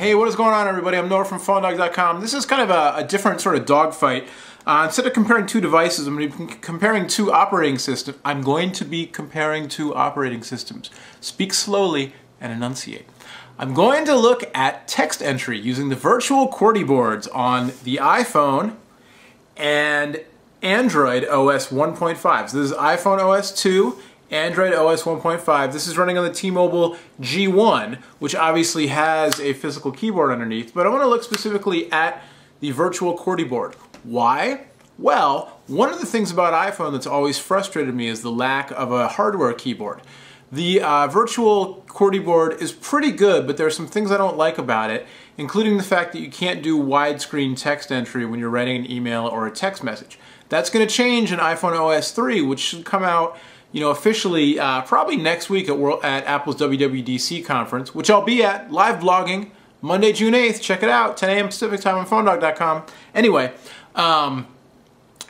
Hey, what is going on, everybody? I'm Noah from PhoneDog.com. This is kind of a different sort of dogfight. Instead of comparing two devices, I'm going to be comparing two operating systems. Speak slowly and enunciate. I'm going to look at text entry using the virtual QWERTY boards on the iPhone and Android OS 1.5. So this is iPhone OS 2, Android OS 1.5. This is running on the T-Mobile G1, which obviously has a physical keyboard underneath, but I want to look specifically at the virtual QWERTY board. Why? Well, one of the things about iPhone that's always frustrated me is the lack of a hardware keyboard. The virtual QWERTY board is pretty good, but there are some things I don't like about it, including the fact that you can't do widescreen text entry when you're writing an email or a text message. That's going to change in iPhone OS 3, which should come out officially probably next week at Apple's WWDC conference, which I'll be at, live blogging, Monday, June 8th. Check it out, 10 a.m. Pacific time on PhoneDog.com. Anyway,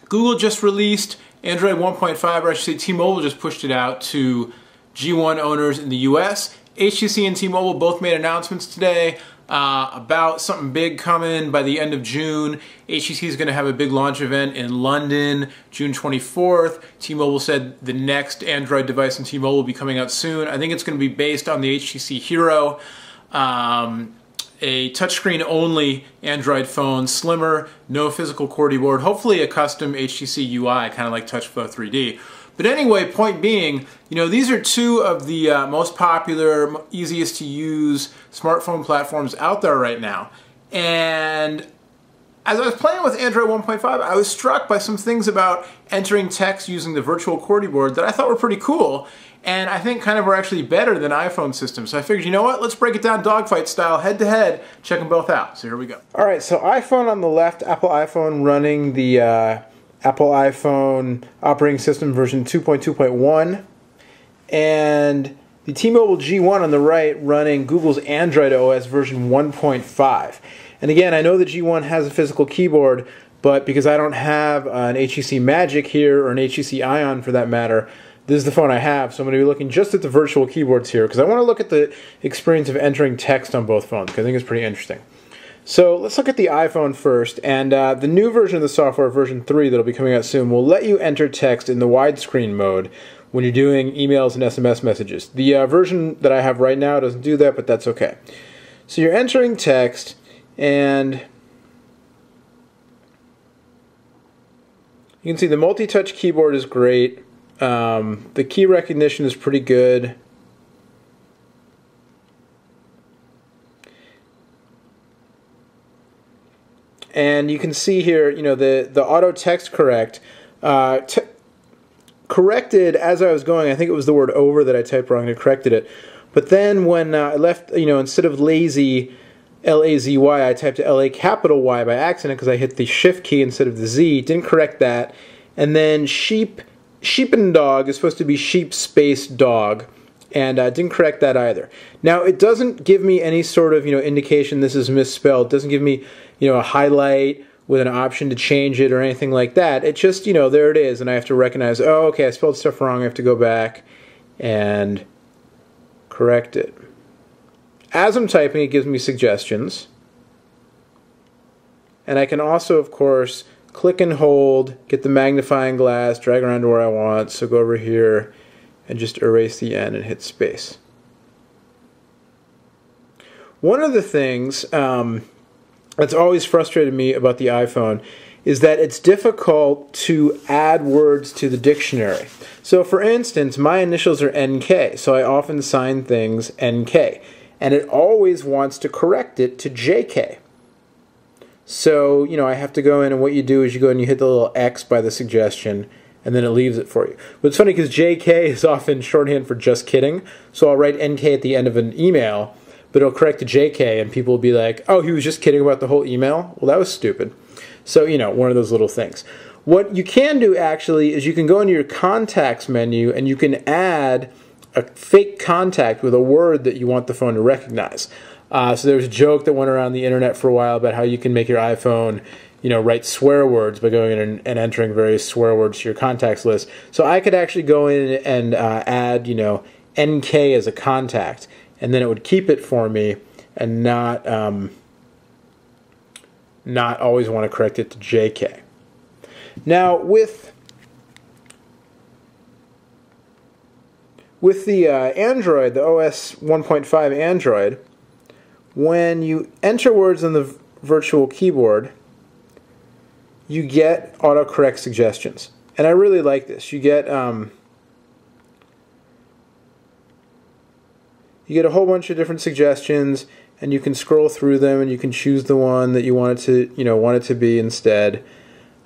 Google just released Android 1.5, or I should say T-Mobile just pushed it out to G1 owners in the US. HTC and T-Mobile both made announcements today about something big coming by the end of June. HTC is going to have a big launch event in London, June 24th. T-Mobile said the next Android device in T-Mobile will be coming out soon. I think it's going to be based on the HTC Hero, a touchscreen only Android phone, slimmer, no physical QWERTY board, hopefully a custom HTC UI, kind of like TouchFlow 3D. But anyway, point being, these are two of the most popular, easiest to use smartphone platforms out there right now. And as I was playing with Android 1.5, I was struck by some things about entering text using the virtual QWERTY board that I thought were pretty cool, and I think kind of were actually better than iPhone systems. So I figured, you know what, let's break it down dogfight style, head to head, check them both out. So here we go. All right, so iPhone on the left, Apple iPhone running the Apple iPhone operating system version 2.2.1, and the T-Mobile G1 on the right running Google's Android OS version 1.5. And again, I know the G1 has a physical keyboard, but because I don't have an HTC Magic here, or an HTC Ion for that matter, this is the phone I have, so I'm going to be looking just at the virtual keyboards here, because I want to look at the experience of entering text on both phones, because I think it's pretty interesting. So let's look at the iPhone first, and the new version of the software, version 3, that'll be coming out soon, will let you enter text in the widescreen mode when you're doing emails and SMS messages. The version that I have right now doesn't do that, but that's okay. So you're entering text, and you can see the multi-touch keyboard is great. The key recognition is pretty good. And you can see here, the auto text correct corrected as I was going. I think it was the word over that I typed wrong, and it corrected it. But then when I left, instead of lazy, L-A-Z-Y, I typed L-A capital Y by accident because I hit the shift key instead of the Z. Didn't correct that. And then sheep and dog is supposed to be sheep space dog, and didn't correct that either. Now, it doesn't give me any sort of indication this is misspelled. It doesn't give me a highlight with an option to change it or anything like that. It just there it is, and I have to recognize, oh, okay, I spelled stuff wrong. I have to go back and correct it. As I'm typing, it gives me suggestions, and I can also, of course, click and hold, get the magnifying glass, drag around to where I want. So go over here and just erase the N and hit space. One of the things that's always frustrated me about the iPhone is that it's difficult to add words to the dictionary. So for instance, my initials are NK, so I often sign things NK, and it always wants to correct it to JK. So, I have to go in, and what you do is you go and you hit the little X by the suggestion, and then it leaves it for you. But it's funny because JK is often shorthand for just kidding, so I'll write NK at the end of an email, but it'll correct to JK, and people will be like, oh, he was just kidding about the whole email? Well, that was stupid. So, one of those little things. What you can do, actually, is you can go into your contacts menu, and you can add a fake contact with a word that you want the phone to recognize. So there was a joke that went around the internet for a while about how you can make your iPhone, write swear words by going in and entering various swear words to your contacts list. So I could actually go in and add, NK as a contact, and then it would keep it for me, and not always want to correct it to JK. Now with the Android, the OS 1.5 Android, when you enter words on the virtual keyboard, you get autocorrect suggestions. And I really like this. You get a whole bunch of different suggestions, and you can scroll through them, and you can choose the one that you want it to be instead.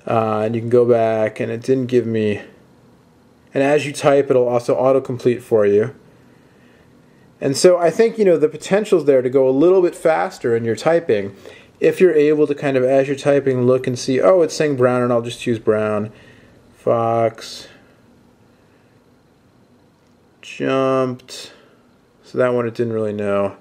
And you can go back, and it didn't give me. And as you type, it'll also autocomplete for you. And so I think the potential's there to go a little bit faster in your typing, if you're able to kind of, as you're typing, look and see, oh, it's saying brown, and I'll just choose brown. Fox jumped. So that one it didn't really know.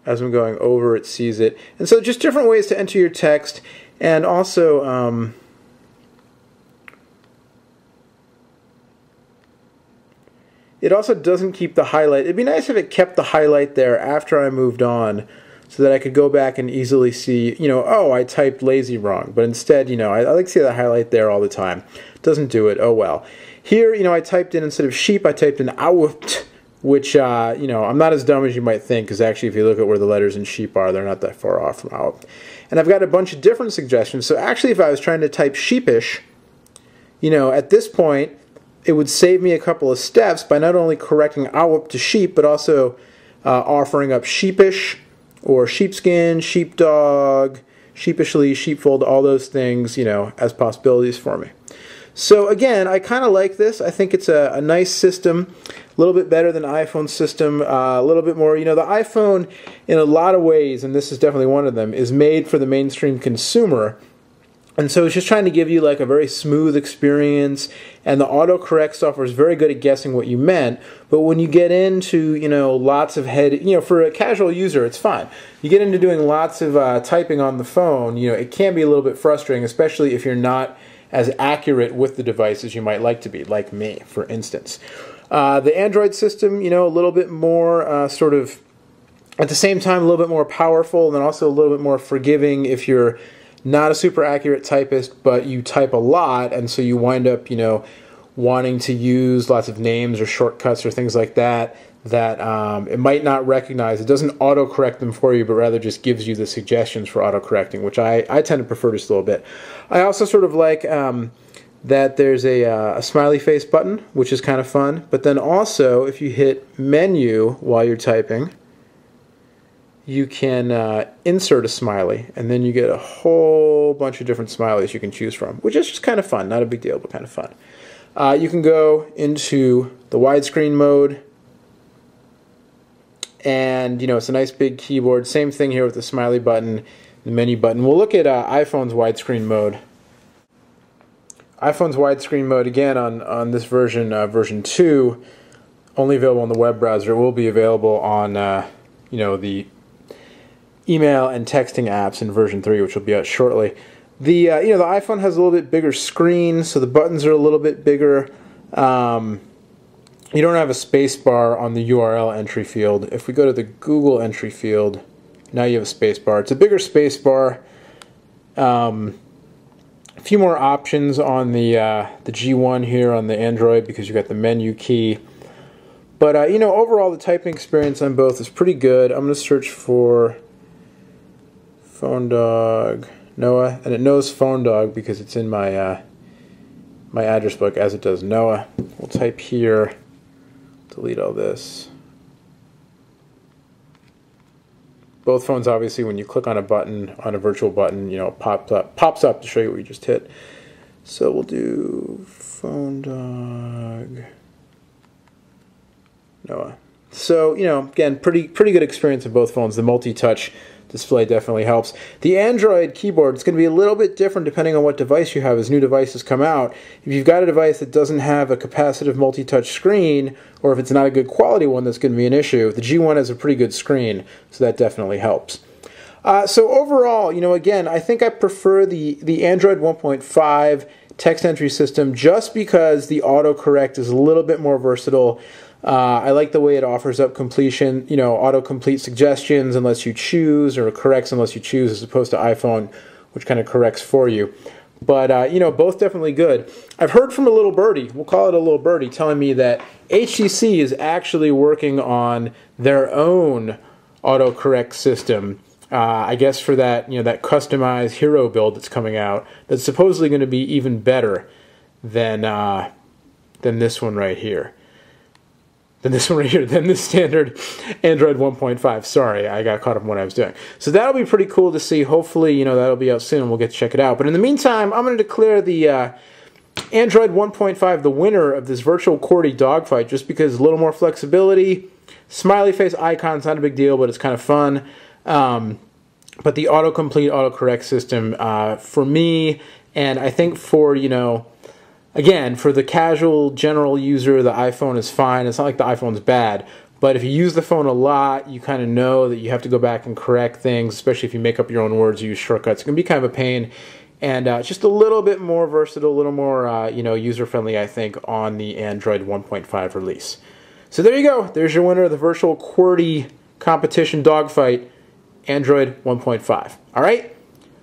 As I'm going over, it sees it. And so just different ways to enter your text, and also it also doesn't keep the highlight. It'd be nice if it kept the highlight there after I moved on, so that I could go back and easily see, oh, I typed lazy wrong. But instead, I like to see the highlight there all the time. Doesn't do it. Oh well. Here, I typed in, instead of sheep, I typed in out, which, I'm not as dumb as you might think, because actually if you look at where the letters in sheep are, they're not that far off from out. And I've got a bunch of different suggestions. So actually, if I was trying to type sheepish, at this point, it would save me a couple of steps by not only correcting out to sheep, but also offering up sheepish, or sheepskin, sheepdog, sheepishly, sheepfold, all those things, as possibilities for me. So again, I kind of like this. I think it's a nice system, a little bit better than the iPhone system, a little bit more, the iPhone in a lot of ways, and this is definitely one of them, is made for the mainstream consumer. And so it's just trying to give you like a very smooth experience, and the autocorrect software is very good at guessing what you meant. But when you get into, lots of for a casual user, it's fine. You get into doing lots of typing on the phone, it can be a little bit frustrating, especially if you're not as accurate with the device as you might like to be, like me, for instance. The Android system, a little bit more sort of, at the same time, a little bit more powerful, and then also a little bit more forgiving if you're not a super accurate typist, but you type a lot, and so you wind up, wanting to use lots of names or shortcuts or things like that, it might not recognize. It doesn't autocorrect them for you, but rather just gives you the suggestions for autocorrecting, which I tend to prefer just a little bit. I also sort of like that there's a smiley face button, which is kind of fun, but then also if you hit menu while you're typing, you can insert a smiley, and then you get a whole bunch of different smileys you can choose from, which is just kind of fun. Not a big deal, but kind of fun. You can go into the widescreen mode, and it's a nice big keyboard. Same thing here with the smiley button, the menu button. We'll look at iPhone's widescreen mode. iPhone's widescreen mode, again, on this version, version 2, only available on the web browser. It will be available on the email and texting apps in version 3, which will be out shortly. The the iPhone has a little bit bigger screen, so the buttons are a little bit bigger. You don't have a space bar on the URL entry field. If we go to the Google entry field, now you have a space bar. It's a bigger space bar. A few more options on the G1 here on the Android, because you've got the menu key. But overall, the typing experience on both is pretty good. I'm going to search for Phone Dog Noah, and it knows Phone Dog because it's in my my address book, as it does Noah. We'll type here, delete all this. Both phones, obviously, when you click on a button, on a virtual button, it pops up to show you what you just hit. So we'll do Phone Dog Noah. So, again, pretty good experience of both phones. The multi-touch display definitely helps. The Android keyboard is going to be a little bit different depending on what device you have as new devices come out. If you've got a device that doesn't have a capacitive multi-touch screen, or if it's not a good quality one, that's going to be an issue. The G1 has a pretty good screen, so that definitely helps. So overall, again, I think I prefer the Android 1.5 text entry system just because the autocorrect is a little bit more versatile. I like the way it offers up completion, you know, autocomplete suggestions unless you choose, or corrects unless you choose, as opposed to iPhone, which kind of corrects for you. But, you know, both definitely good. I've heard from a little birdie, we'll call it a little birdie, telling me that HTC is actually working on their own autocorrect system. I guess for that, you know, that customized hero build that's coming out, that's supposedly going to be even better than this one right here. Than the standard Android 1.5. Sorry, I got caught up in what I was doing. So that'll be pretty cool to see. Hopefully, you know, that'll be out soon and we'll get to check it out. But in the meantime, I'm going to declare the Android 1.5 the winner of this virtual QWERTY dogfight, just because a little more flexibility. Smiley face icon's not a big deal, but it's kind of fun. But the autocomplete, autocorrect system, for me, and I think for, you know, again, for the casual general user, the iPhone is fine. It's not like the iPhone's bad. But if you use the phone a lot, you kind of know that you have to go back and correct things, especially if you make up your own words, use shortcuts. It can be kind of a pain. And just a little bit more versatile, a little more you know, user-friendly, I think, on the Android 1.5 release. So there you go. There's your winner of the virtual QWERTY competition dogfight, Android 1.5. All right?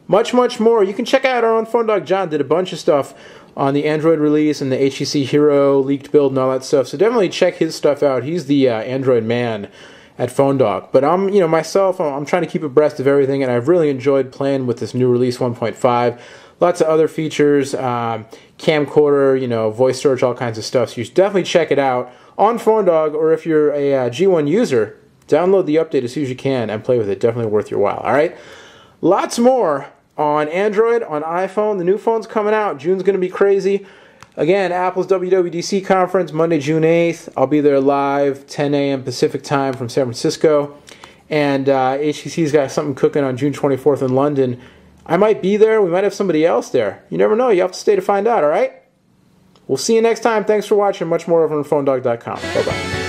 Much, much more. You can check out our own Phone Dog John. Did a bunch of stuff on the Android release and the HTC Hero leaked build and all that stuff. So definitely check his stuff out. He's the Android man at Phone Dog. But I'm, you know, myself, I'm trying to keep abreast of everything, and I've really enjoyed playing with this new release 1.5. Lots of other features, camcorder, you know, voice search, all kinds of stuff. So you should definitely check it out on Phone Dog, or if you're a G1 user, download the update as soon as you can and play with it. Definitely worth your while. All right? Lots more on Android, on iPhone. The new phone's coming out. June's going to be crazy. Again, Apple's WWDC conference, Monday, June 8th. I'll be there live, 10 a.m. Pacific time from San Francisco. And HTC's got something cooking on June 24th in London. I might be there. We might have somebody else there. You never know. You have to stay to find out, all right? We'll see you next time. Thanks for watching. Much more over on PhoneDog.com. Bye-bye.